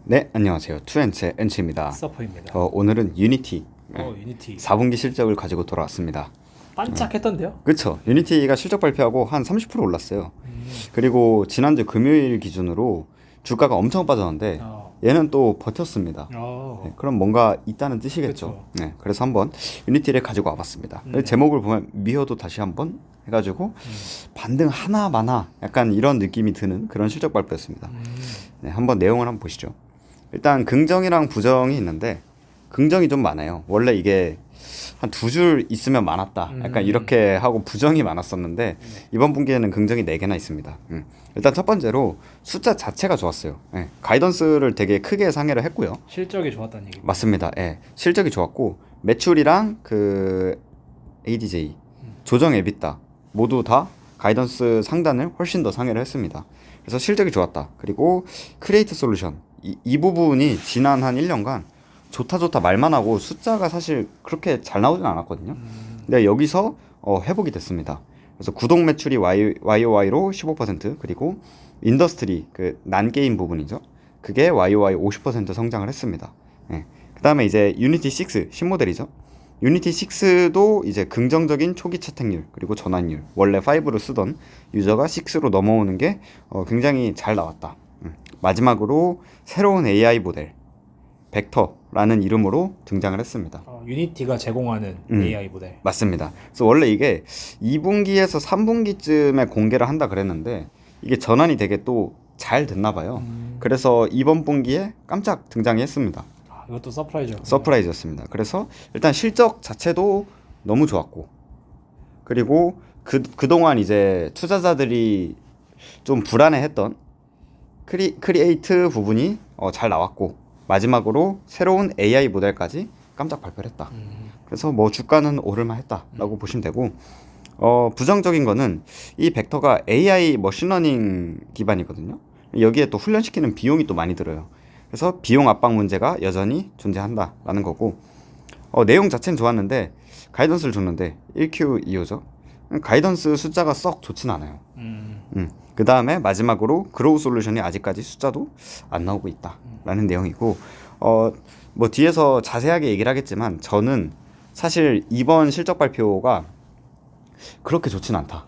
네, 안녕하세요. 투엔체 엔치입니다. 서퍼입니다. 오늘은 유니티 유니티 4분기 실적을 가지고 돌아왔습니다. 반짝했던데요? 그쵸? 유니티가 실적 발표하고 한 30% 올랐어요. 그리고 지난주 금요일 기준으로 주가가 엄청 빠졌는데 얘는 또 버텼습니다. 네, 그럼 뭔가 있다는 뜻이겠죠. 그쵸. 네, 그래서 한번 유니티를 가지고 와봤습니다. 제목을 보면 미어도 다시 한번 해가지고 반등 하나 마나 약간 이런 느낌이 드는 그런 실적 발표였습니다. 네, 한번 내용을 한번 보시죠. 일단 긍정이랑 부정이 있는데 긍정이 좀 많아요. 원래 이게 한 두 줄 있으면 많았다. 약간 이렇게 하고 부정이 많았었는데 이번 분기에는 긍정이 4개나 있습니다. 일단 첫 번째로 숫자 자체가 좋았어요. 예, 가이던스를 되게 크게 상회를 했고요. 실적이 좋았다는 얘기. 맞습니다. 예, 실적이 좋았고 매출이랑 그 ADJ, 조정 에비타 모두 다 가이던스 상단을 훨씬 더 상회를 했습니다. 그래서 실적이 좋았다. 그리고 크리에이트 솔루션 이 부분이 지난 한 1년간 좋다 말만 하고 숫자가 사실 그렇게 잘 나오진 않았거든요. 근데 여기서 회복이 됐습니다. 그래서 구독 매출이 YOY로 15% 그리고 인더스트리 그 난게임 부분이죠. 그게 YOY 50% 성장을 했습니다. 예. 그다음에 이제 유니티 6 신모델이죠. 유니티 6도 이제 긍정적인 초기 채택률 그리고 전환율 원래 5로 쓰던 유저가 6로 넘어오는 게 굉장히 잘 나왔다. 마지막으로 새로운 AI 모델 벡터라는 이름으로 등장을 했습니다. 유니티가 제공하는 AI 모델. 맞습니다. 그래서 원래 이게 2분기에서 3분기쯤에 공개를 한다 그랬는데 이게 전환이 되게 또 잘 됐나 봐요. 그래서 이번 분기에 깜짝 등장했습니다. 이것도 서프라이즈. 서프라이즈였습니다. 그래서 일단 실적 자체도 너무 좋았고 그리고 그동안 이제 투자자들이 좀 불안해했던 크리에이트 부분이 잘 나왔고 마지막으로 새로운 AI 모델까지 깜짝 발표를 했다. 그래서 뭐 주가는 오를만 했다라고 보시면 되고 부정적인 거는 이 벡터가 AI 머신러닝 기반이거든요. 여기에 또 훈련시키는 비용이 또 많이 들어요. 그래서 비용 압박 문제가 여전히 존재한다라는 거고 내용 자체는 좋았는데 가이던스를 줬는데 1Q 2호죠. 가이던스 숫자가 썩 좋진 않아요. 그 다음에 마지막으로 그로우 솔루션이 아직까지 숫자도 안 나오고 있다라는 내용이고 뭐 뒤에서 자세하게 얘기를 하겠지만 저는 사실 이번 실적 발표가 그렇게 좋진 않다.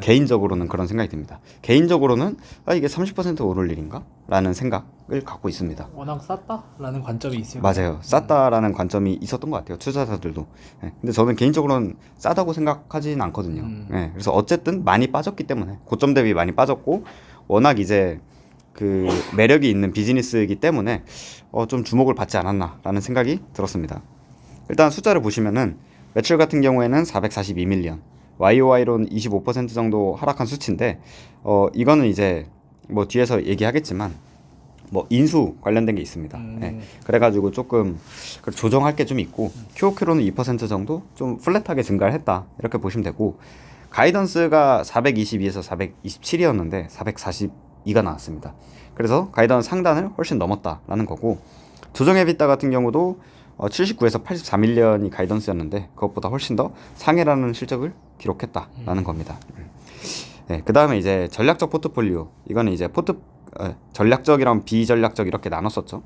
개인적으로는 그런 생각이 듭니다. 개인적으로는 이게 30% 오를 일인가? 라는 생각을 갖고 있습니다. 워낙 쌌다라는 관점이 있어요. 맞아요. 쌌다라는 관점이 있었던 것 같아요. 투자자들도. 네. 근데 저는 개인적으로는 싸다고 생각하진 않거든요. 네. 그래서 어쨌든 많이 빠졌기 때문에 고점 대비 많이 빠졌고 워낙 이제 그 매력이 있는 비즈니스이기 때문에 좀 주목을 받지 않았나라는 생각이 들었습니다. 일단 숫자를 보시면은 매출 같은 경우에는 442밀리언, YOY로는 25% 정도 하락한 수치인데 이거는 이제 뭐 뒤에서 얘기하겠지만 뭐 인수 관련된 게 있습니다. 네. 그래가지고 조금 조정할 게 좀 있고 QOQ로는 2% 정도 좀 플랫하게 증가를 했다 이렇게 보시면 되고 가이던스가 422에서 427이었는데 442가 나왔습니다. 그래서 가이던스 상단을 훨씬 넘었다라는 거고 조정 에비타 같은 경우도 79에서 84밀리언이 가이던스였는데 그것보다 훨씬 더 상회라는 실적을 기록했다라는 겁니다. 네, 그 다음에 이제 전략적 포트폴리오 이거는 이제 전략적이랑 비전략적 이렇게 나눴었죠.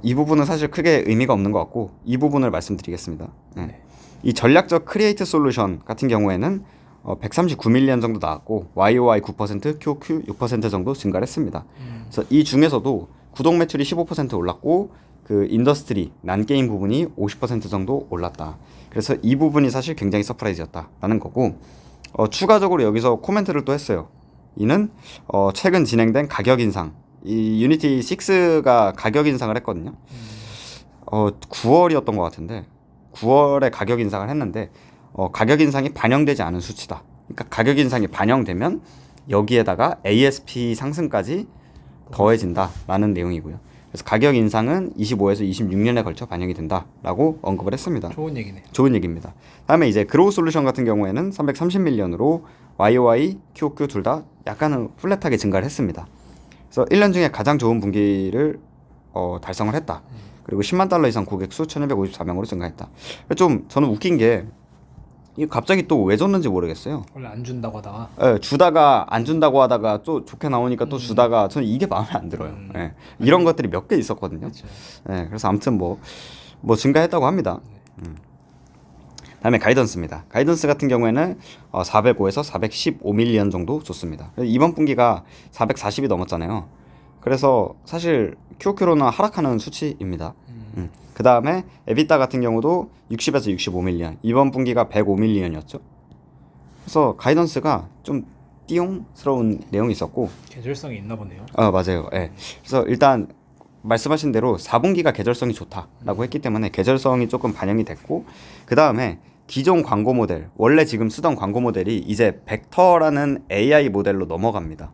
이 부분은 사실 크게 의미가 없는 것 같고 이 부분을 말씀드리겠습니다. 네. 이 전략적 크리에이트 솔루션 같은 경우에는 139밀리언 정도 나왔고 YOY 9%, QOQ 6% 정도 증가를 했습니다. 그래서 이 중에서도 구독 매출이 15% 올랐고 그 인더스트리 난게임 부분이 50% 정도 올랐다. 그래서 이 부분이 사실 굉장히 서프라이즈였다라는 거고 추가적으로 여기서 코멘트를 또 했어요. 이는 최근 진행된 가격 인상 이 유니티 6가 가격 인상을 했거든요. 9월이었던 것 같은데 9월에 가격 인상을 했는데 가격 인상이 반영되지 않은 수치다. 그러니까 가격 인상이 반영되면 여기에다가 ASP 상승까지 더해진다라는 내용이고요. 그래서 가격 인상은 25에서 26년에 걸쳐 반영이 된다라고 언급을 했습니다. 좋은 얘기네. 좋은 얘기입니다. 다음에 이제 그로우 솔루션 같은 경우에는 330밀리언으로 YOY, QOQ 둘 다 약간은 플랫하게 증가를 했습니다. 그래서 1년 중에 가장 좋은 분기를 달성을 했다. 그리고 $100,000 이상 고객 수 1,254명으로 증가했다. 좀 저는 웃긴 게 이게 갑자기 또 왜 줬는지 모르겠어요. 원래 안 준다고 하다가 예, 주다가 안 준다고 하다가 또 좋게 나오니까 또 주다가 저는 이게 마음에 안 들어요. 예, 이런 것들이 몇 개 있었거든요. 그렇죠. 예, 그래서 아무튼 뭐 증가했다고 합니다. 다음에 가이던스입니다. 가이던스 같은 경우에는 405에서 415밀리언 정도 줬습니다. 이번 분기가 440이 넘었잖아요. 그래서 사실 QOQ로는 하락하는 수치입니다. 그 다음에 에비타 같은 경우도 60에서 65밀리언, 이번 분기가 105밀리언이었죠. 그래서 가이던스가 좀 띠용스러운 내용이 있었고, 계절성이 있나 보네요. 맞아요. 예. 그래서 일단 말씀하신 대로 4분기가 계절성이 좋다라고 했기 때문에 계절성이 조금 반영이 됐고, 그 다음에 기존 광고 모델, 원래 지금 쓰던 광고 모델이 이제 벡터라는 AI 모델로 넘어갑니다.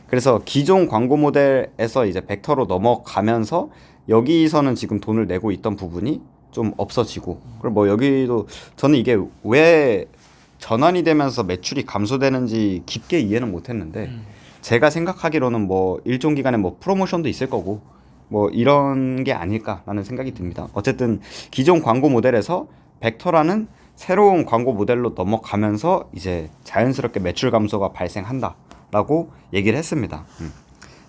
그래서 기존 광고 모델에서 이제 벡터로 넘어가면서 여기서는 지금 돈을 내고 있던 부분이 좀 없어지고, 그리고 뭐 여기도 저는 이게 왜 전환이 되면서 매출이 감소되는지 깊게 이해는 못했는데, 제가 생각하기로는 뭐 일정 기간에 뭐 프로모션도 있을 거고 뭐 이런 게 아닐까라는 생각이 듭니다. 어쨌든 기존 광고 모델에서 벡터라는 새로운 광고 모델로 넘어가면서 이제 자연스럽게 매출 감소가 발생한다라고 얘기를 했습니다.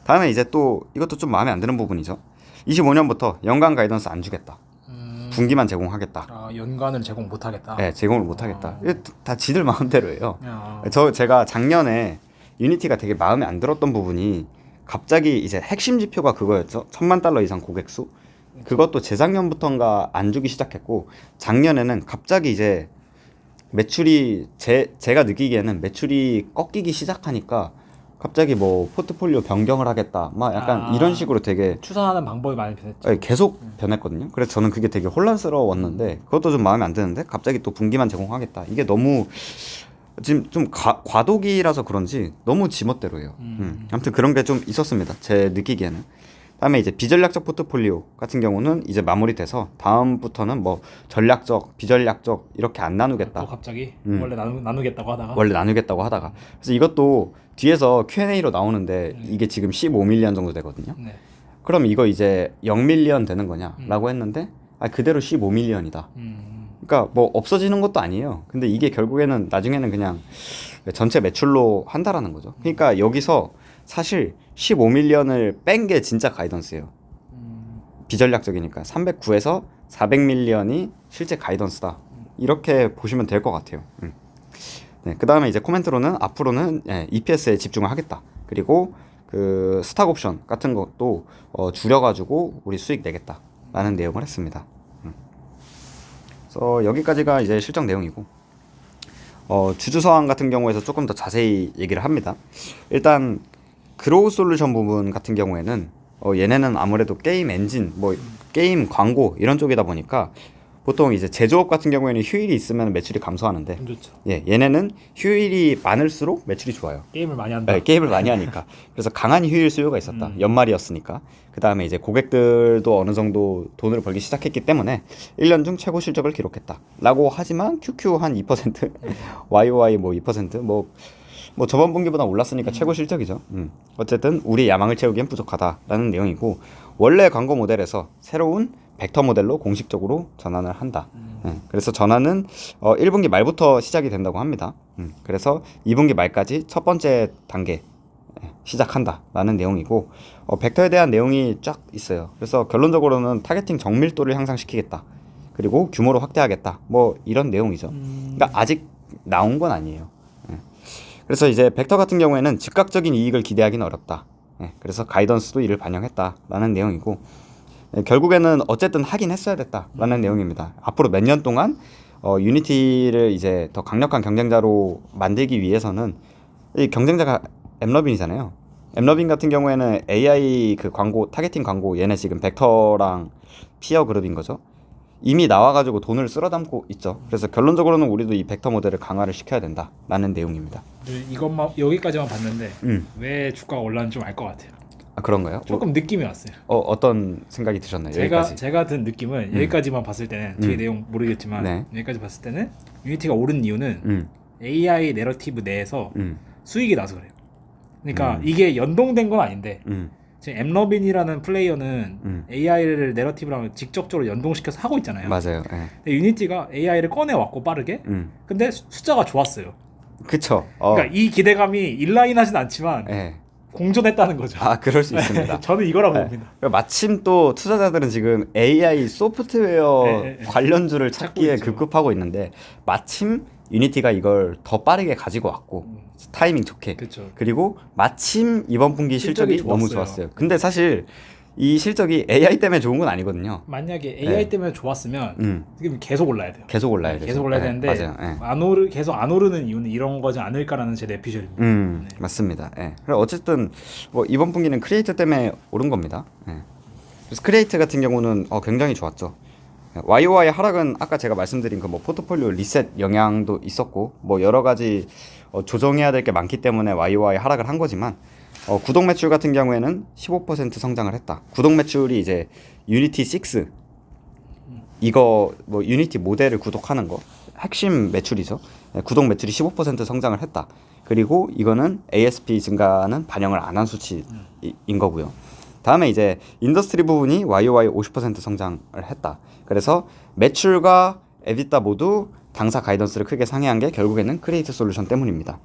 다음에 이제 또 이것도 좀 마음에 안 드는 부분이죠. 25년부터 연간 가이던스 안 주겠다. 분기만 제공하겠다. 연간을 제공 못하겠다. 네, 제공을 못하겠다. 이게 다 지들 마음대로예요. 야. 제가 작년에 유니티가 되게 마음에 안 들었던 부분이 갑자기 이제 핵심 지표가 그거였죠. $10,000 이상 고객수. 그것도 재작년부터인가 안 주기 시작했고, 작년에는 갑자기 이제 매출이 제가 느끼기에는 매출이 꺾이기 시작하니까 갑자기 뭐 포트폴리오 변경을 하겠다, 막 약간 이런 식으로 되게 추산하는 방법이 많이 변했죠. 네, 계속 변했거든요. 그래서 저는 그게 되게 혼란스러웠는데, 그것도 좀 마음에 안 드는데 갑자기 또 분기만 제공하겠다. 이게 너무 지금 좀 과도기라서 그런지 너무 지멋대로예요. 아무튼 그런 게 좀 있었습니다. 제 느끼기에는. 다음에 이제 비전략적 포트폴리오 같은 경우는 이제 마무리돼서 다음부터는 뭐 전략적, 비전략적 이렇게 안 나누겠다. 또 갑자기 원래 나누겠다고 하다가. 그래서 이것도 뒤에서 Q&A로 나오는데 이게 지금 15밀리언 정도 되거든요. 네. 그럼 이거 이제 0밀리언 되는 거냐라고 했는데 그대로 15밀리언이다. 그러니까 뭐 없어지는 것도 아니에요. 근데 이게 결국에는 나중에는 그냥 전체 매출로 한다라는 거죠. 그러니까 여기서 사실 15밀리언을 뺀 게 진짜 가이던스예요. 비전략적이니까 309에서 400밀리언이 실제 가이던스다. 이렇게 보시면 될 것 같아요. 네, 그 다음에 이제 코멘트로는 앞으로는 EPS에 집중을 하겠다. 그리고 그 스탁 옵션 같은 것도 줄여가지고 우리 수익 내겠다라는 내용을 했습니다. 그래서 여기까지가 이제 실적 내용이고, 주주서한 같은 경우에서 조금 더 자세히 얘기를 합니다. 일단 그로우 솔루션 부분 같은 경우에는 얘네는 아무래도 게임 엔진, 뭐 게임 광고 이런 쪽이다 보니까 보통 이제 제조업 같은 경우에는 휴일이 있으면 매출이 감소하는데, 좋죠. 얘네는 휴일이 많을수록 매출이 좋아요. 게임을 많이 한다. 네, 게임을 많이 하니까. 그래서 강한 휴일 수요가 있었다. 연말이었으니까. 그 다음에 이제 고객들도 어느 정도 돈을 벌기 시작했기 때문에 1년 중 최고 실적을 기록했다. 라고 하지만 QQ 한 2%, YOY 뭐 2%, 뭐 저번 분기보다 올랐으니까 최고 실적이죠. 어쨌든 우리 야망을 채우기엔 부족하다라는 내용이고, 원래 광고 모델에서 새로운 벡터 모델로 공식적으로 전환을 한다. 그래서 전환은 1분기 말부터 시작이 된다고 합니다. 그래서 2분기 말까지 첫 번째 단계 시작한다라는 내용이고, 벡터에 대한 내용이 쫙 있어요. 그래서 결론적으로는 타겟팅 정밀도를 향상시키겠다. 그리고 규모로 확대하겠다. 뭐 이런 내용이죠. 그러니까 아직 나온 건 아니에요. 그래서 이제 벡터 같은 경우에는 즉각적인 이익을 기대하기는 어렵다. 그래서 가이던스도 이를 반영했다라는 내용이고, 결국에는 어쨌든 하긴 했어야 됐다라는 내용입니다. 앞으로 몇 년 동안 유니티를 이제 더 강력한 경쟁자로 만들기 위해서는, 이 경쟁자가 엠러빈이잖아요. 엠러빈 같은 경우에는 AI 그 광고, 타겟팅 광고, 얘네 지금 벡터랑 피어 그룹인 거죠. 이미 나와가지고 돈을 쓸어담고 있죠. 그래서 결론적으로는 우리도 이 벡터 모델을 강화를 시켜야 된다라는 내용입니다. 이것만 여기까지만 봤는데 왜 주가가 올랐는지 좀 알 것 같아요. 그런가요? 조금 느낌이 왔어요. 어떤 생각이 드셨나요? 제가 든 느낌은 여기까지만 봤을 때는 뒤에 내용 모르겠지만 여기까지 봤을 때는 유니티가 오른 이유는 AI 내러티브 내에서 수익이 나서 그래요. 그러니까 이게 연동된 건 아닌데 지금 엠러빈이라는 플레이어는 AI를 내러티브랑 직접적으로 연동시켜서 하고 있잖아요. 맞아요. 예. 근데 유니티가 AI를 꺼내왔고 빠르게. 근데 숫자가 좋았어요. 그쵸. 그러니까 이 기대감이 인라인하진 않지만 예. 공존했다는 거죠. 아, 그럴 수 있습니다. 저는 이거라고 네. 봅니다. 마침 또 투자자들은 지금 AI 소프트웨어 네. 관련주를 찾기에 있죠. 급급하고 있는데 마침 유니티가 이걸 더 빠르게 가지고 왔고 타이밍 좋게 그쵸. 그리고 마침 이번 분기 실적이 실적이 너무 좋았어요. 좋았어요. 근데 사실 이 실적이 AI 때문에 좋은 건 아니거든요. 만약에 AI 때문에 좋았으면 지금 계속 올라야 돼요. 계속 올라야 되죠. 계속 올라야 되는데 맞아요. 예. 계속 안 오르는 이유는 이런 거지 않을까라는 제 내피셜입니다. 맞습니다. 예. 그래 어쨌든 뭐 이번 분기는 크리에이터 때문에 오른 겁니다. 예. 그래서 크리에이터 같은 경우는 굉장히 좋았죠. YOY 하락은 아까 제가 말씀드린 그 뭐 포트폴리오 리셋 영향도 있었고 뭐 여러 가지 조정해야 될 게 많기 때문에 YOY 하락을 한 거지만 구독 매출 같은 경우에는 15% 성장을 했다. 구독 매출이 이제 유니티 6 이거 뭐 유니티 모델을 구독하는 거 핵심 매출이죠. 구독 매출이 15% 성장을 했다. 그리고 이거는 ASP 증가는 반영을 안 한 수치인 거고요. 다음에 이제 인더스트리 부분이 YOY 50% 성장을 했다. 그래서 매출과 에비타 모두 당사 가이던스를 크게 상회한 게 결국에는 크리에이터 솔루션 때문입니다.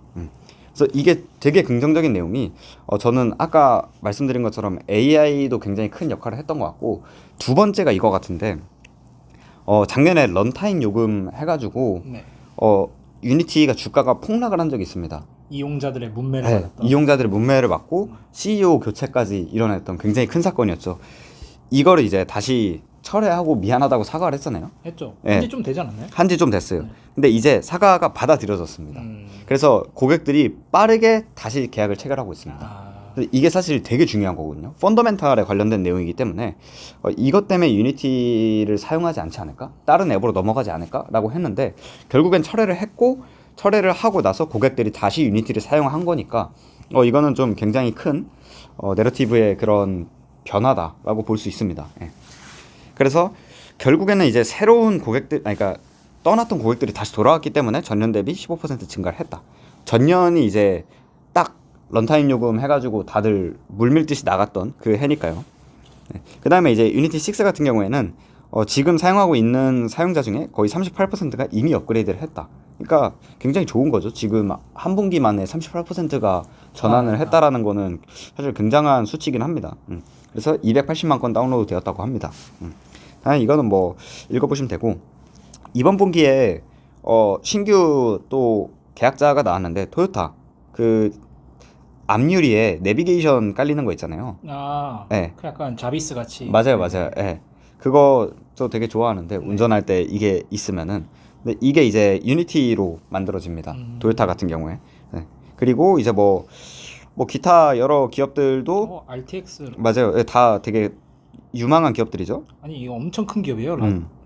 그래서 이게 되게 긍정적인 내용이 저는 아까 말씀드린 것처럼 AI도 굉장히 큰 역할을 했던 것 같고 두 번째가 이거 같은데 작년에 런타임 요금 해가지고 네. 유니티가 주가가 폭락을 한 적이 있습니다. 이용자들의 문매를 네, 받았던. 이용자들의 문매를 받고 CEO 교체까지 일어났던 굉장히 큰 사건이었죠. 이거를 이제 다시 철회하고 미안하다고 사과를 했잖아요. 했죠. 네. 한지 좀 되지 않았나요? 한지 좀 됐어요. 근데 이제 사과가 받아들여졌습니다. 음. 그래서 고객들이 빠르게 다시 계약을 체결하고 있습니다. 이게 사실 되게 중요한 거거든요. 펀더멘탈에 관련된 내용이기 때문에 이것 때문에 유니티를 사용하지 않지 않을까? 다른 앱으로 넘어가지 않을까라고 했는데 결국엔 철회를 하고 나서 고객들이 다시 유니티를 사용한 거니까 이거는 좀 굉장히 큰 내러티브의 그런 변화다라고 볼 수 있습니다. 예. 그래서 결국에는 이제 새로운 고객들, 그러니까 떠났던 고객들이 다시 돌아왔기 때문에 전년 대비 15% 증가를 했다. 전년이 이제 딱 런타임 요금 해가지고 다들 물밀듯이 나갔던 그 해니까요. 네. 그 다음에 이제 유니티 6 같은 경우에는 지금 사용하고 있는 사용자 중에 거의 38%가 이미 업그레이드를 했다. 그러니까 굉장히 좋은 거죠. 지금 한 분기 만에 38%가 전환을 했다라는 거는 사실 굉장한 수치이긴 합니다. 그래서 280만 건 다운로드 되었다고 합니다. 이거는 뭐 읽어보시면 되고 이번 분기에 신규 또 계약자가 나왔는데 토요타 그 앞유리에 내비게이션 깔리는 거 있잖아요. 네. 그 약간 자비스 같이. 맞아요. 예. 그거 저 되게 좋아하는데 운전할 때 이게 있으면은 근데 이게 이제 유니티로 만들어집니다. 토요타 같은 경우에. 네. 그리고 이제 뭐 기타 여러 기업들도 RTX 맞아요. 예, 다 되게 유망한 기업들이죠. 아니 이거 엄청 큰 기업이에요.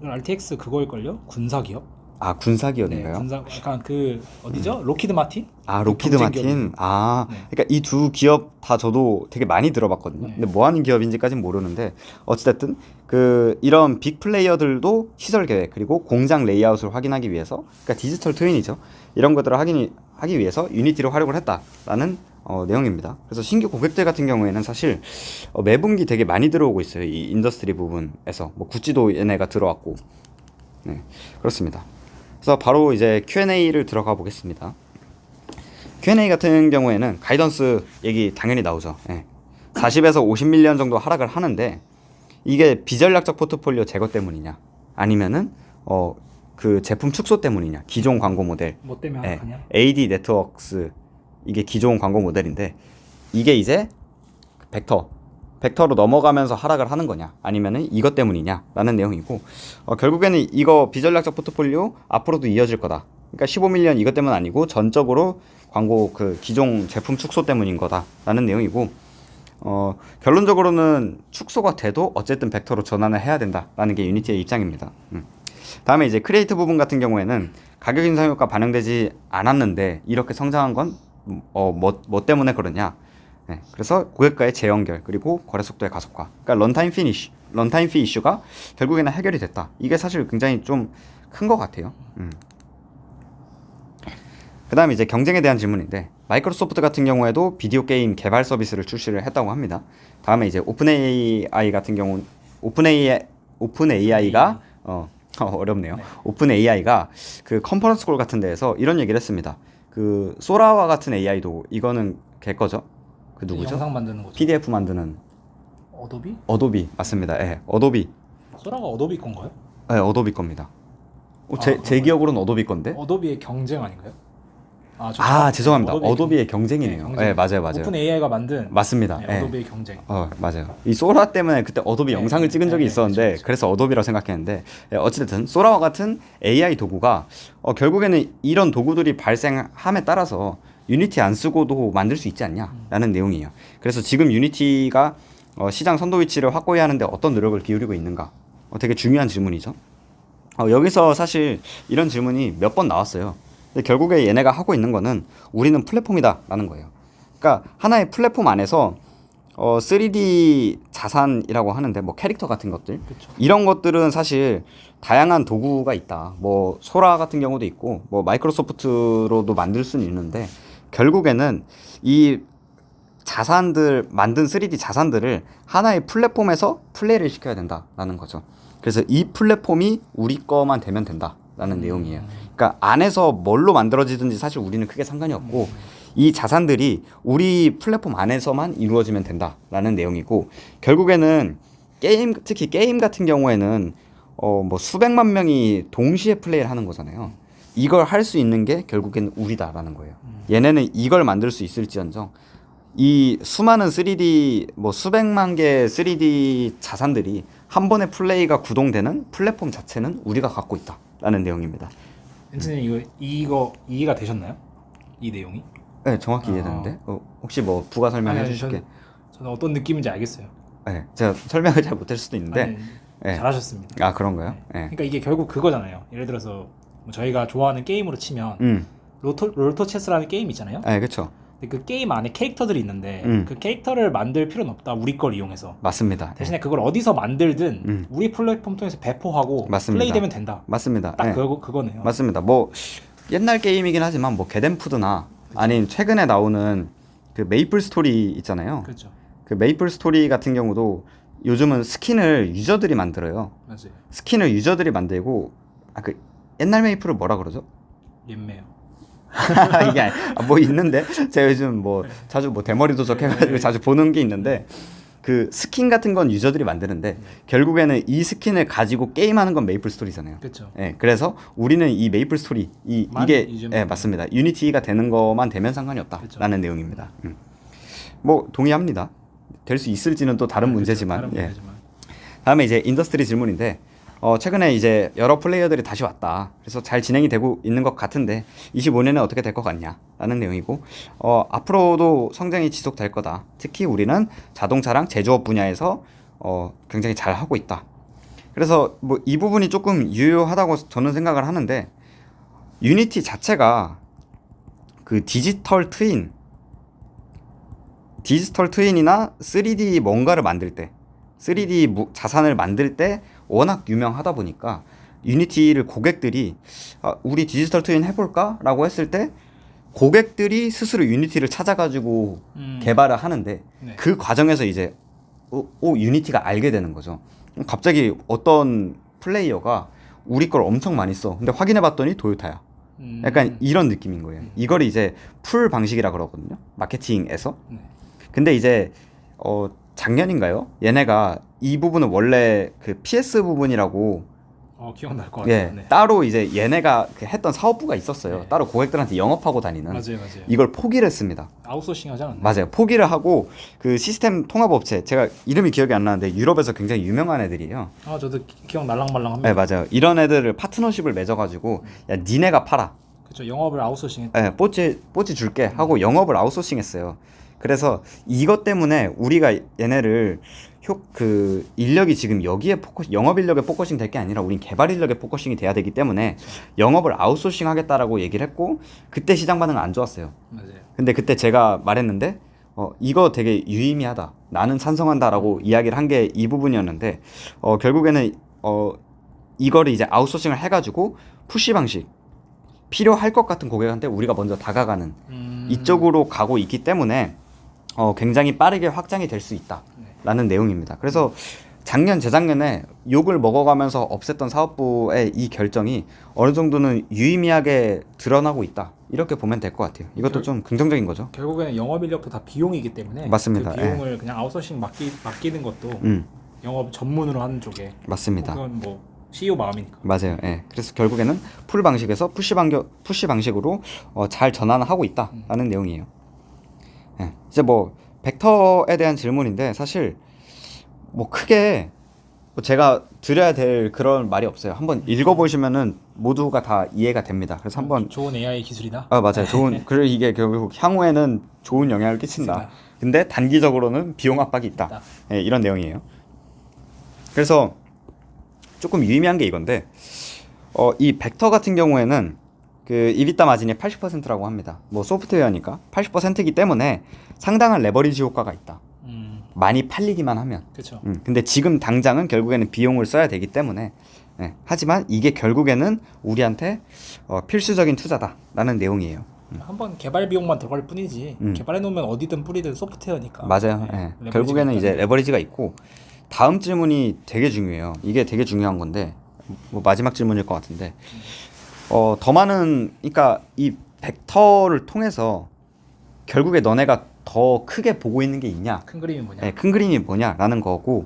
RTX 그거일걸요? 군사 기업? 아, 군사 기업인가요? 네, 군사 약간 그 어디죠? 로키드 마틴? 아, 로키드 마틴. 그러니까 이 두 기업 다 저도 되게 많이 들어봤거든요. 근데 뭐 하는 기업인지까지는 모르는데 어찌됐든 그 이런 빅 플레이어들도 시설 계획 그리고 공장 레이아웃을 확인하기 위해서 그러니까 디지털 트윈이죠. 이런 것들을 하기 위해서 유니티를 활용을 했다라는 내용입니다. 그래서 신규 고객들 같은 경우에는 사실 매분기 되게 많이 들어오고 있어요. 이 인더스트리 부분에서 뭐 구찌도 얘네가 들어왔고, 네, 그렇습니다. 그래서 바로 이제 Q&A를 들어가 보겠습니다. Q&A 같은 경우에는 가이던스 얘기 당연히 나오죠. 40에서 50밀리언 정도 하락을 하는데 이게 비전략적 포트폴리오 제거 때문이냐 아니면은 그 제품 축소 때문이냐 기존 광고 모델 뭐 때문에 하락하냐? AD 네트워크스 이게 기존 광고 모델인데 이게 이제 벡터로 넘어가면서 하락을 하는 거냐 아니면은 이것 때문이냐라는 내용이고 결국에는 이거 비전략적 포트폴리오 앞으로도 이어질 거다. 그러니까 15밀리언 이것 때문 아니고 전적으로 광고 그 기존 제품 축소 때문인 거다라는 내용이고 결론적으로는 축소가 돼도 어쨌든 벡터로 전환을 해야 된다라는 게 유니티의 입장입니다. 다음에 이제 크리에이트 부분 같은 경우에는 가격 인상 효과 반영되지 않았는데 이렇게 성장한 건 뭐 때문에 그러냐? 네, 그래서 고객과의 재연결 그리고 거래 속도의 가속화. 그러니까 런타임 피 이슈가 결국에는 해결이 됐다. 이게 사실 굉장히 좀 큰 것 같아요. 그다음에 이제 경쟁에 대한 질문인데 마이크로소프트 같은 경우에도 비디오 게임 개발 서비스를 출시를 했다고 합니다. 다음에 이제 오픈AI 같은 경우 오픈AI가 어렵네요. 네. 오픈AI가 그 컨퍼런스 콜 같은 데에서 이런 얘기를 했습니다. 그 소라와 같은 AI도 이거는 걔 거죠? 그 누구죠? 영상 만드는 거죠. PDF 만드는 어도비? 어도비 맞습니다. 예, 어도비. 소라가 어도비 건가요? 예, 어도비 겁니다. 제 기억으로는 어도비 건데. 어도비의 경쟁 아닌가요? 죄송합니다. 어도비의 경쟁이네요. 경쟁. 예, 맞아요. 오픈 AI가 만든 맞습니다. 네, 예. 어도비의 경쟁. 맞아요. 이 소라 때문에 그때 어도비 영상을 찍은 적이 있었는데 그쵸. 그래서 어도비라고 생각했는데 어찌됐든 소라와 같은 AI 도구가 결국에는 이런 도구들이 발생함에 따라서 유니티 안 쓰고도 만들 수 있지 않냐라는 내용이에요. 그래서 지금 유니티가 시장 선도 위치를 확고히 하는데 어떤 노력을 기울이고 있는가? 되게 중요한 질문이죠. 여기서 사실 이런 질문이 몇 번 나왔어요. 근데 결국에 얘네가 하고 있는 거는 우리는 플랫폼이다라는 거예요. 그러니까 하나의 플랫폼 안에서 3D 자산이라고 하는데 뭐 캐릭터 같은 것들 그쵸. 이런 것들은 사실 다양한 도구가 있다. 뭐 소라 같은 경우도 있고 뭐 마이크로소프트로도 만들 수는 있는데 결국에는 이 자산들 만든 3D 자산들을 하나의 플랫폼에서 플레이를 시켜야 된다라는 거죠. 그래서 이 플랫폼이 우리 거만 되면 된다라는 내용이에요. 그러니까 안에서 뭘로 만들어지든지 사실 우리는 크게 상관이 없고 이 자산들이 우리 플랫폼 안에서만 이루어지면 된다라는 내용이고 결국에는 특히 게임 같은 경우에는 뭐 수백만 명이 동시에 플레이를 하는 거잖아요. 이걸 할 수 있는 게 결국에는 우리다라는 거예요. 얘네는 이걸 만들 수 있을지언정 이 수많은 3D 뭐 수백만 개의 3D 자산들이 한 번에 플레이가 구동되는 플랫폼 자체는 우리가 갖고 있다라는 내용입니다. 엔지님 이거 이해가 되셨나요? 이 내용이? 네, 정확히 이해되는데 혹시 뭐 부가 설명해 주실게. 저는 어떤 느낌인지 알겠어요. 네, 제가 설명을 잘 못할 수도 있는데 네. 잘하셨습니다. 그런가요? 네. 네. 그러니까 이게 결국 그거잖아요. 예를 들어서 뭐 저희가 좋아하는 게임으로 치면 롤토 체스라는 게임 있잖아요. 네, 그렇죠. 그 게임 안에 캐릭터들이 있는데 그 캐릭터를 만들 필요는 없다. 우리 걸 이용해서. 맞습니다. 대신에 그걸 어디서 만들든 우리 플랫폼 통해서 배포하고 맞습니다. 플레이되면 된다. 맞습니다. 딱 그거네요. 맞습니다. 뭐 옛날 게임이긴 하지만 뭐 게덴푸드나 아닌 최근에 나오는 그 메이플 스토리 있잖아요. 그렇죠. 그 메이플 스토리 같은 경우도 요즘은 스킨을 유저들이 만들어요. 맞아요. 스킨을 유저들이 만들고 그 옛날 메이플을 뭐라 그러죠? 옌매요. 이게 뭐 있는데 제가 요즘 뭐 자주 뭐 대머리 도적해가지고 자주 보는 게 있는데 그 스킨 같은 건 유저들이 만드는데 결국에는 이 스킨을 가지고 게임하는 건 메이플 스토리잖아요. 그렇죠. 예, 그래서 우리는 이 메이플 스토리 이게 맞습니다. 유니티가 되는 것만 되면 상관이 없다라는 내용입니다. 뭐 동의합니다. 될 수 있을지는 또 다른 문제지만. 다른 문제지만. 다음에 이제 인더스트리 질문인데 최근에 이제 여러 플레이어들이 다시 왔다. 그래서 잘 진행이 되고 있는 것 같은데 25년에 어떻게 될 것 같냐라는 내용이고 앞으로도 성장이 지속될 거다. 특히 우리는 자동차랑 제조업 분야에서 굉장히 잘 하고 있다. 그래서 뭐 이 부분이 조금 유효하다고 저는 생각을 하는데 유니티 자체가 그 디지털 트윈이나 3D 뭔가를 만들 때 3D 자산을 만들 때 워낙 유명하다 보니까 유니티를 고객들이 우리 디지털 트윈 해볼까? 라고 했을 때 고객들이 스스로 유니티를 찾아가지고 개발을 하는데 그 과정에서 이제 유니티가 알게 되는 거죠. 갑자기 어떤 플레이어가 우리 걸 엄청 많이 써. 근데 확인해 봤더니 도요타야. 약간 이런 느낌인 거예요. 이걸 이제 풀 방식이라 그러거든요. 마케팅에서. 근데 이제 작년인가요? 얘네가 이 부분은 원래 그 PS 부분이라고 기억날 것 같아요. 네. 따로 이제 얘네가 했던 사업부가 있었어요. 네. 따로 고객들한테 영업하고 다니는. 맞아요. 이걸 포기를 했습니다. 아웃소싱 하지 않았나요? 맞아요. 포기를 하고 그 시스템 통합업체 제가 이름이 기억이 안 나는데 유럽에서 굉장히 유명한 애들이에요. 저도 기억 말랑말랑합니다. 네, 맞아요. 이런 애들을 파트너십을 맺어가지고 야 니네가 팔아. 그렇죠. 영업을 아웃소싱했다. 네, 뽀찌 줄게 하고 영업을 아웃소싱했어요. 그래서 이것 때문에 우리가 얘네를 그 인력이 지금 여기에 영업 인력에 포커싱 될 게 아니라 우린 개발 인력에 포커싱이 돼야 되기 때문에 영업을 아웃소싱 하겠다라고 얘기를 했고 그때 시장 반응은 안 좋았어요. 맞아요. 근데 그때 제가 말했는데 이거 되게 유의미하다. 나는 찬성한다라고 이야기를 한 게 이 부분이었는데 결국에는 이거를 이제 아웃소싱을 해가지고 푸시 방식 필요할 것 같은 고객한테 우리가 먼저 다가가는 이쪽으로 가고 있기 때문에 굉장히 빠르게 확장이 될 수 있다라는 내용입니다. 그래서 작년 재작년에 욕을 먹어가면서 없앴던 사업부의 이 결정이 어느 정도는 유의미하게 드러나고 있다, 이렇게 보면 될 것 같아요. 이것도 좀 긍정적인 거죠. 결국에는 영업 인력도 다 비용이기 때문에 맞습니다. 그 비용을 그냥 아웃소싱 맡기는 것도 영업 전문으로 하는 쪽에 맞습니다. 그건 뭐 CEO 마음이니까. 맞아요. 예. 그래서 결국에는 풀 방식에서 푸시 방식으로 잘 전환하고 있다라는 내용이에요. 예. 이제 뭐 벡터에 대한 질문인데 사실 뭐 크게 뭐 제가 드려야 될 그런 말이 없어요. 한번 읽어보시면은 모두가 다 이해가 됩니다. 그래서 한번 좋은 AI 기술이다. 맞아요. 그리고 이게 결국 향후에는 좋은 영향을 끼친다. 근데 단기적으로는 비용 압박이 있다. 예, 이런 내용이에요. 그래서 조금 유의미한 게 이건데 이 벡터 같은 경우에는 그 EBITDA 마진이 80%라고 합니다. 뭐 소프트웨어니까 80%이기 때문에 상당한 레버리지 효과가 있다. 많이 팔리기만 하면. 그렇죠. 근데 지금 당장은 결국에는 비용을 써야 되기 때문에 하지만 이게 결국에는 우리한테 필수적인 투자다라는 내용이에요. 한번 개발 비용만 들어갈 뿐이지 개발해 놓으면 어디든 뿌리든 소프트웨어니까. 맞아요. 결국에는 이제 레버리지가 있고, 다음 질문이 되게 중요해요. 이게 되게 중요한 건데 뭐 마지막 질문일 것 같은데 더 많은, 그러니까 이 벡터를 통해서 결국에 너네가 더 크게 보고 있는 게 있냐? 큰 그림이 뭐냐? 큰 그림이 뭐냐라는 거고,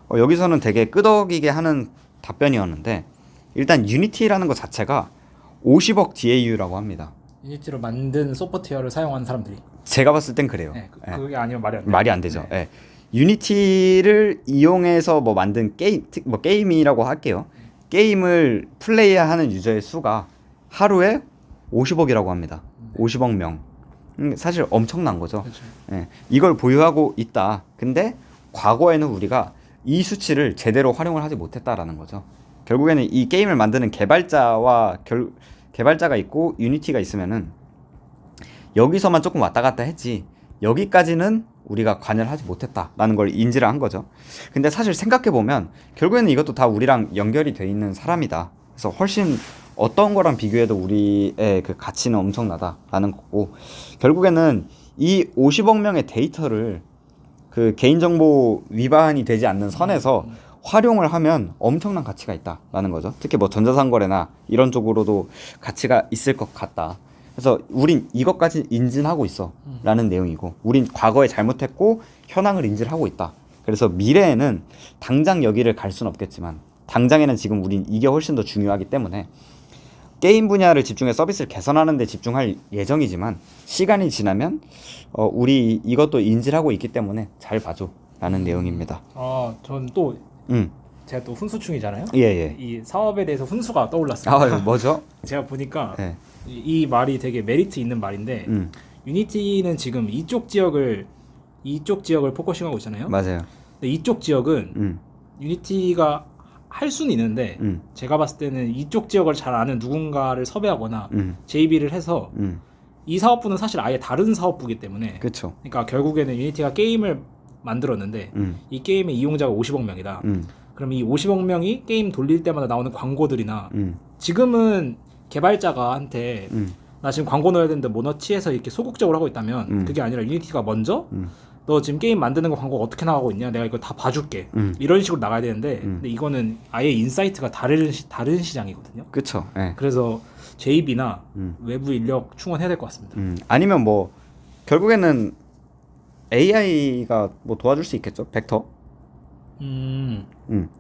여기서는 되게 끄덕이게 하는 답변이었는데, 일단 유니티라는 것 자체가 50억 DAU라고 합니다. 유니티로 만든 소프트웨어를 사용하는 사람들이. 제가 봤을 땐 그래요. 그게 아니면 말이 안 돼요. 말이 안 되죠. 유니티를 이용해서 뭐 만든 게임이라고 할게요. 게임을 플레이하는 유저의 수가 하루에 50억이라고 합니다. 50억 명. 사실 엄청난 거죠. 그렇죠. 이걸 보유하고 있다. 근데 과거에는 우리가 이 수치를 제대로 활용을 하지 못했다라는 거죠. 결국에는 이 게임을 만드는 개발자가 있고 유니티가 있으면은 여기서만 조금 왔다 갔다 했지, 여기까지는 우리가 관여를 하지 못했다라는 걸 인지를 한 거죠. 근데 사실 생각해보면 결국에는 이것도 다 우리랑 연결이 돼 있는 사람이다. 그래서 훨씬 어떤 거랑 비교해도 우리의 그 가치는 엄청나다라는 거고, 결국에는 이 50억 명의 데이터를 그 개인정보 위반이 되지 않는 선에서 활용을 하면 엄청난 가치가 있다라는 거죠. 특히 뭐 전자상거래나 이런 쪽으로도 가치가 있을 것 같다. 그래서 우린 이것까지 인지하고 있어 라는 내용이고, 우린 과거에 잘못했고 현황을 인지를 하고 있다. 그래서 미래에는 당장 여기를 갈 수는 없겠지만 당장에는 지금 우린 이게 훨씬 더 중요하기 때문에 게임 분야를 집중해 서비스를 개선하는 데 집중할 예정이지만, 시간이 지나면 우리 이것도 인지를 하고 있기 때문에 잘 봐줘 라는 내용입니다. 전 또 제가 또 훈수충이잖아요. 예. 이 사업에 대해서 훈수가 떠올랐어요. 뭐죠? 제가 보니까 이 말이 되게 메리트 있는 말인데, 유니티는 지금 이쪽 지역을 포커싱하고 있잖아요. 맞아요. 근데 이쪽 지역은 유니티가 할 수는 있는데 제가 봤을 때는 이쪽 지역을 잘 아는 누군가를 섭외하거나 JB를 해서 이 사업부는 사실 아예 다른 사업부이기 때문에, 그렇죠. 그러니까 결국에는 유니티가 게임을 만들었는데 이 게임의 이용자가 50억 명이다. 그럼 이 50억 명이 게임 돌릴 때마다 나오는 광고들이나 지금은 개발자가한테 나 지금 광고 넣어야 되는데 뭐 넣지 해서 이렇게 소극적으로 하고 있다면 그게 아니라 유니티가 먼저 너 지금 게임 만드는 거 광고 어떻게 나가고 있냐, 내가 이거 다 봐줄게, 이런 식으로 나가야 되는데 근데 이거는 아예 인사이트가 다른 시장이거든요. 그렇죠. 그래서 JB나 외부 인력 충원해야 될 것 같습니다. 아니면 뭐 결국에는 AI가 뭐 도와줄 수 있겠죠. 벡터.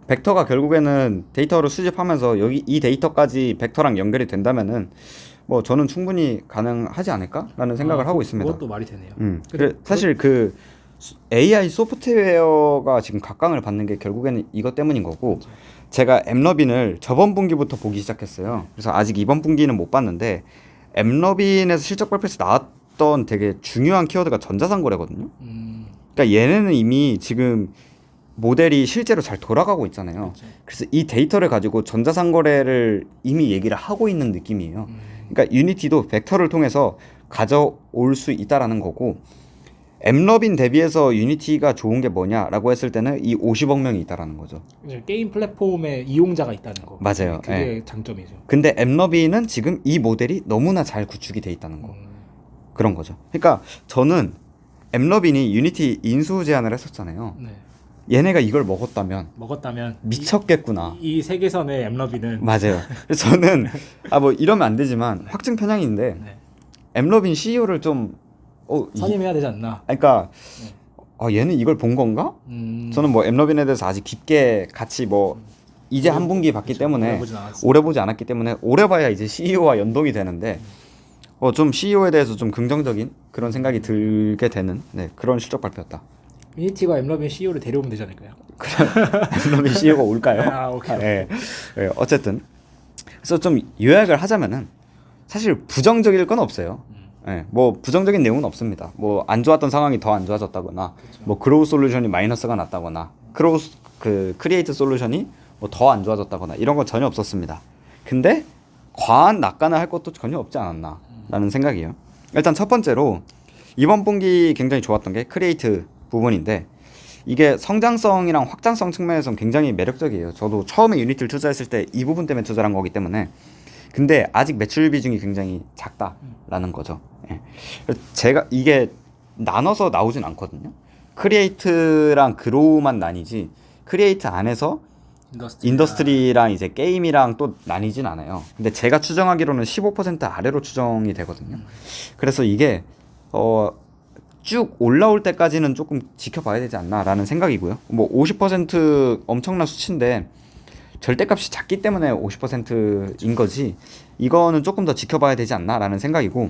벡터가 결국에는 데이터를 수집하면서 여기 이 데이터까지 벡터랑 연결이 된다면은 뭐 저는 충분히 가능하지 않을까라는 생각을 하고 있습니다. 그것도 말이 되네요. 사실 그 AI 소프트웨어가 지금 각광을 받는 게 결국에는 이것 때문인 거고, 제가 엠러빈을 저번 분기부터 보기 시작했어요. 그래서 아직 이번 분기는 못 봤는데, 엠러빈에서 실적 발표에서 나왔던 되게 중요한 키워드가 전자상거래거든요. 그러니까 얘네는 이미 지금 모델이 실제로 잘 돌아가고 있잖아요. 그래서 이 데이터를 가지고 전자상거래를 이미 얘기를 하고 있는 느낌이에요. 그러니까 유니티도 벡터를 통해서 가져올 수 있다라는 거고, 엠러빈 대비해서 유니티가 좋은 게 뭐냐라고 했을 때는 이 50억 명이 있다라는 거죠. 게임 플랫폼에 이용자가 있다는 거. 맞아요. 그게 예. 장점이죠. 근데 엠러빈은 지금 이 모델이 너무나 잘 구축이 돼 있다는 거. 그런 거죠. 그러니까 저는 엠러빈이 유니티 인수 제안을 했었잖아요. 네. 얘네가 이걸 먹었다면 미쳤겠구나. 이 세계선의 엠러빈은 맞아요. 그래서 저는 뭐 이러면 안 되지만 확증 편향인데 네. 엠러빈 CEO를 좀 선임해야 되지 않나. 그러니까 얘는 이걸 본 건가? 저는 뭐 엠러빈에 대해서 아직 깊게 같이 뭐 이제 한 분기 봤기 때문에 오래 보지 않았기 때문에 오래 봐야 이제 CEO와 연동이 되는데 좀 CEO에 대해서 좀 긍정적인 그런 생각이 들게 되는 그런 실적 발표였다. 유니티가 엠러빈 CEO를 데려오면 되지 않을까요? 엠러빈 CEO가 올까요? 오케이. 네. 어쨌든 그래서 좀 요약을 하자면은 사실 부정적일 건 없어요. 뭐 부정적인 내용은 없습니다. 뭐 안 좋았던 상황이 더 안 좋아졌다거나, 그렇죠. 뭐 그로우 솔루션이 마이너스가 났다거나, 크리에이트 솔루션이 뭐 더 안 좋아졌다거나 이런 건 전혀 없었습니다. 근데 과한 낙관을 할 것도 전혀 없지 않았나라는 생각이에요. 일단 첫 번째로 이번 분기 굉장히 좋았던 게 크리에이트 부분인데 이게 성장성이랑 확장성 측면에서는 굉장히 매력적이에요. 저도 처음에 유니티를 투자했을 때 이 부분 때문에 투자한 거기 때문에. 근데 아직 매출 비중이 굉장히 작다라는 거죠. 예. 제가 이게 나눠서 나오진 않거든요. 크리에이트랑 그로우만 나뉘지 크리에이트 안에서 인더스트리랑 이제 게임이랑 또 나뉘진 않아요. 근데 제가 추정하기로는 15% 아래로 추정이 되거든요. 그래서 이게 쭉 올라올 때까지는 조금 지켜봐야 되지 않나라는 생각이고요. 뭐 50% 엄청난 수치인데 절대값이 작기 때문에 50%인 거지 이거는 조금 더 지켜봐야 되지 않나라는 생각이고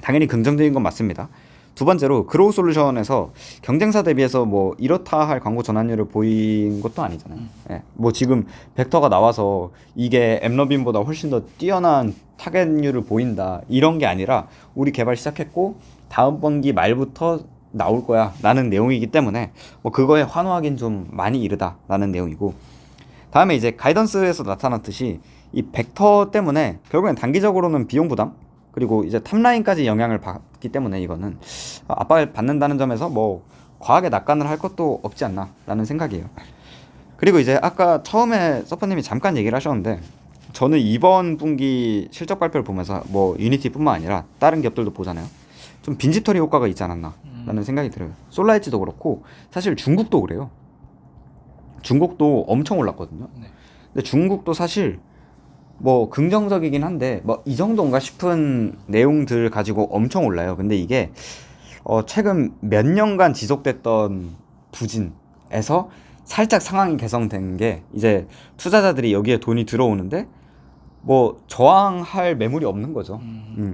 당연히 긍정적인 건 맞습니다. 두 번째로 그로우 솔루션에서 경쟁사 대비해서 뭐 이렇다 할 광고 전환율을 보인 것도 아니잖아요. 예. 뭐 지금 벡터가 나와서 이게 엠러빈보다 훨씬 더 뛰어난 타겟률을 보인다 이런 게 아니라 우리 개발 시작했고 다음 분기 말부터 나올 거야 라는 내용이기 때문에 뭐 그거에 환호하긴 좀 많이 이르다라는 내용이고 다음에 이제 가이던스에서 나타났듯이 이 벡터 때문에 결국엔 단기적으로는 비용 부담 그리고 이제 탑라인까지 영향을 받기 때문에 이거는 압박을 받는다는 점에서 뭐 과하게 낙관을 할 것도 없지 않나라는 생각이에요. 그리고 이제 아까 처음에 서퍼님이 잠깐 얘기를 하셨는데 저는 이번 분기 실적 발표를 보면서 뭐 유니티뿐만 아니라 다른 기업들도 보잖아요. 좀 빈집털이 효과가 있지 않았나라는 생각이 들어요. 솔라이츠도 그렇고 사실 중국도 그래요. 중국도 엄청 올랐거든요. 근데 중국도 사실 뭐 긍정적이긴 한데 뭐 이 정도인가 싶은 내용들 가지고 엄청 올라요. 근데 이게 최근 몇 년간 지속됐던 부진에서 살짝 상황이 개선된 게 이제 투자자들이 여기에 돈이 들어오는데 뭐 저항할 매물이 없는 거죠.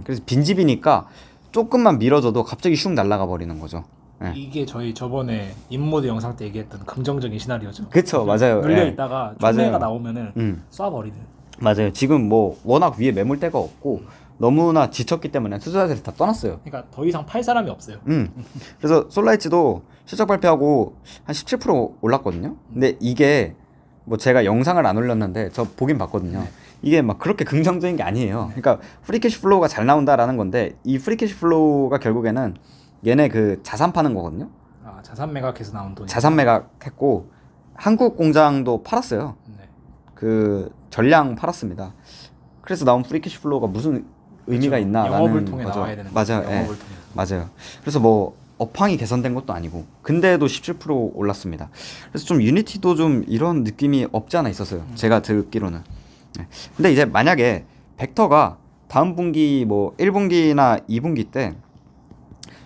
그래서 빈집이니까 조금만 밀어줘도 갑자기 슉 날아가 버리는 거죠. 네. 이게 저희 저번에 인모드 영상 때 얘기했던 긍정적인 시나리오죠. 그쵸, 맞아요. 눌려 있다가 총매가 맞아요. 나오면은 쏴버리는. 맞아요. 지금 뭐 워낙 위에 매물대가 없고 너무나 지쳤기 때문에 투자자들이 다 떠났어요. 그러니까 더 이상 팔 사람이 없어요. 그래서 솔라이츠도 실적 발표하고 한 17% 올랐거든요. 근데 이게 뭐 제가 영상을 안 올렸는데 저 보긴 봤거든요. 네. 이게 막 그렇게 긍정적인 게 아니에요. 그러니까 프리캐시 플로우가 잘 나온다라는 건데 이 프리캐시 플로우가 결국에는 얘네 그 자산 파는 거거든요. 자산 매각해서 나온 돈. 자산 매각했고 한국 공장도 팔았어요. 네. 그 전량 팔았습니다. 그래서 나온 프리캐시 플로우가 무슨 의미가 그렇죠. 있나라는 영업을 통해 거죠. 나와야 되는 맞아요. 영업을 통해. 맞아요. 그래서 뭐 업황이 개선된 것도 아니고 근데도 17% 올랐습니다. 그래서 좀 유니티도 좀 이런 느낌이 없지 않아 있었어요. 제가 듣기로는. 네. 근데 이제 만약에 벡터가 다음 분기 뭐 1분기나 2분기 때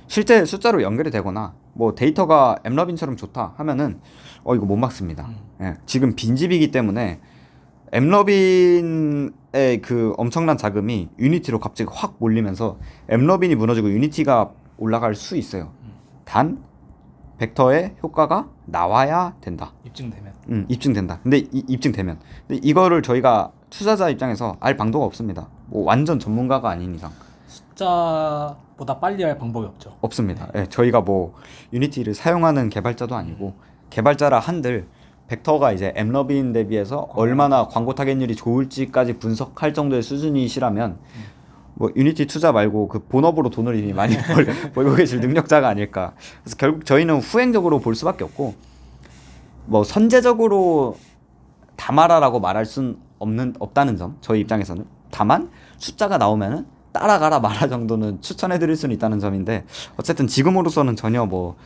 실제 숫자로 연결이 되거나 뭐 데이터가 엠러빈처럼 좋다 하면은 이거 못 막습니다. 예, 지금 빈집이기 때문에 엠러빈의 그 엄청난 자금이 유니티로 갑자기 확 몰리면서 엠러빈이 무너지고 유니티가 올라갈 수 있어요. 단 벡터의 효과가 나와야 된다. 입증되면. 입증된다. 근데 입증되면. 근데 이거를 저희가 투자자 입장에서 알 방도가 없습니다. 뭐 완전 전문가가 아닌 이상. 숫자보다 빨리 할 방법이 없죠. 없습니다. 네. 예, 저희가 뭐 유니티를 사용하는 개발자도 아니고 개발자라 한들 벡터가 이제 엠러빈 대비해서 얼마나 광고 타겟률이 좋을지까지 분석할 정도의 수준이시라면 뭐 유니티 투자 말고 그 본업으로 돈을 이미 많이 벌고 계실 능력자가 아닐까. 그래서 결국 저희는 후행적으로 볼 수밖에 없고 뭐 선제적으로 다 말아라고 말할 순 없다는 점 저희 입장에서는. 다만 숫자가 나오면은 따라가라 말아 정도는 추천해드릴 수는 있다는 점인데 어쨌든 지금으로서는 전혀 뭐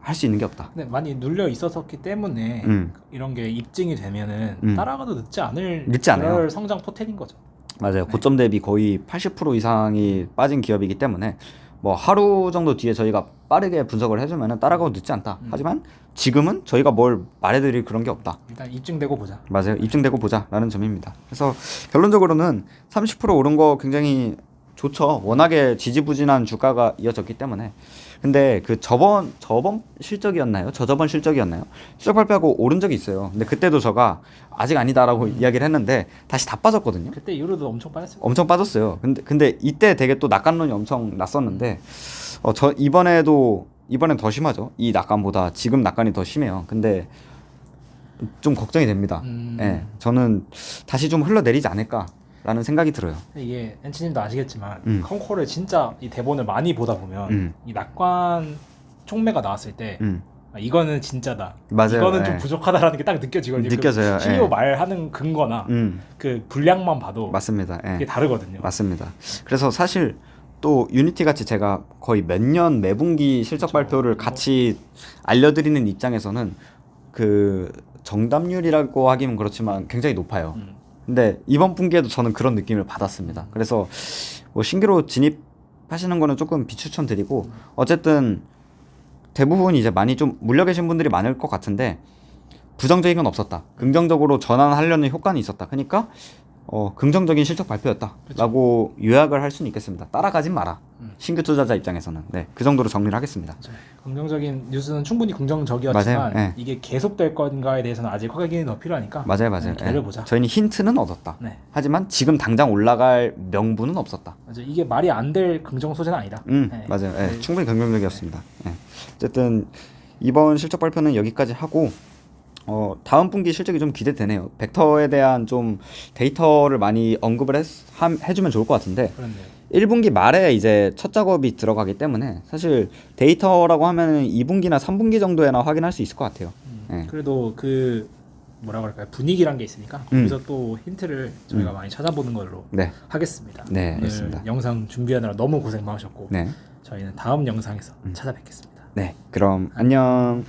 할 수 있는 게 없다. 근데 많이 눌려 있었기 때문에 이런 게 입증이 되면은 따라가도 늦지 않아요. 그럴 성장 포텐인 거죠. 맞아요. 고점 대비 거의 80% 이상이 빠진 기업이기 때문에 뭐 하루 정도 뒤에 저희가 빠르게 분석을 해주면은 따라가도 늦지 않다. 하지만 지금은 저희가 뭘 말해드릴 그런 게 없다. 일단 입증되고 보자. 맞아요. 입증되고 보자라는 점입니다. 그래서 결론적으로는 30% 오른 거 굉장히 좋죠. 워낙에 지지부진한 주가가 이어졌기 때문에. 근데 그 저번 실적이었나요? 저저번 실적이었나요? 실적 발표하고 오른 적이 있어요. 근데 그때도 제가 아직 아니다라고 이야기를 했는데 다시 다 빠졌거든요. 그때 이후로도 엄청 빠졌어요. 엄청 빠졌어요. 근데 이때 되게 또 낙관론이 엄청 났었는데 저 이번엔 더 심하죠. 이 낙관보다 지금 낙관이 더 심해요. 근데 좀 걱정이 됩니다. 예, 저는 다시 좀 흘러내리지 않을까라는 생각이 들어요. 이게 엔치님도 아시겠지만 컨코를 진짜 이 대본을 많이 보다 보면 이 낙관 총매가 나왔을 때 이거는 진짜다. 맞아요. 이거는 예. 좀 부족하다라는 게 딱 느껴지거든요. 느껴져요. 그 CEO 예. 말하는 근거나 그 분량만 봐도 맞습니다. 예. 이게 다르거든요. 맞습니다. 그래서 사실 또 유니티 같이 제가 거의 몇 년 매분기 실적 발표를 같이 알려드리는 입장에서는 그 정답률이라고 하기는 그렇지만 굉장히 높아요. 근데 이번 분기에도 저는 그런 느낌을 받았습니다. 그래서 뭐 신규로 진입하시는 거는 조금 비추천드리고 어쨌든 대부분 이제 많이 좀 물려 계신 분들이 많을 것 같은데 부정적인 건 없었다. 긍정적으로 전환하려는 효과는 있었다. 그러니까 긍정적인 실적 발표였다라고 요약을 할 수는 있겠습니다. 따라가진 마라. 신규 투자자 입장에서는 그 정도로 정리를 하겠습니다. 긍정적인 뉴스는 충분히 긍정적이었지만 맞아요. 네. 이게 계속될 건가에 대해서는 아직 확인이 더 필요하니까 맞아요. 기회를 보자. 저희는 힌트는 얻었다. 하지만 지금 당장 올라갈 명분은 없었다. 맞아요. 이게 말이 안 될 긍정 소재는 아니다. 맞아요. 충분히 긍정적이었습니다. 어쨌든 이번 실적 발표는 여기까지 하고 다음 분기 실적이 좀 기대되네요. 벡터에 대한 좀 데이터를 많이 언급을 해주면 좋을 것 같은데 그렇네요. 1분기 말에 이제 첫 작업이 들어가기 때문에 사실 데이터라고 하면 2분기나 3분기 정도에나 확인할 수 있을 것 같아요. 그래도 그 뭐라 그럴까요? 분위기란 게 있으니까 거기서 또 힌트를 저희가 많이 찾아보는 걸로 하겠습니다. 네, 오늘 알겠습니다. 영상 준비하느라 너무 고생 많으셨고 네. 저희는 다음 영상에서 찾아뵙겠습니다. 네, 그럼 안녕.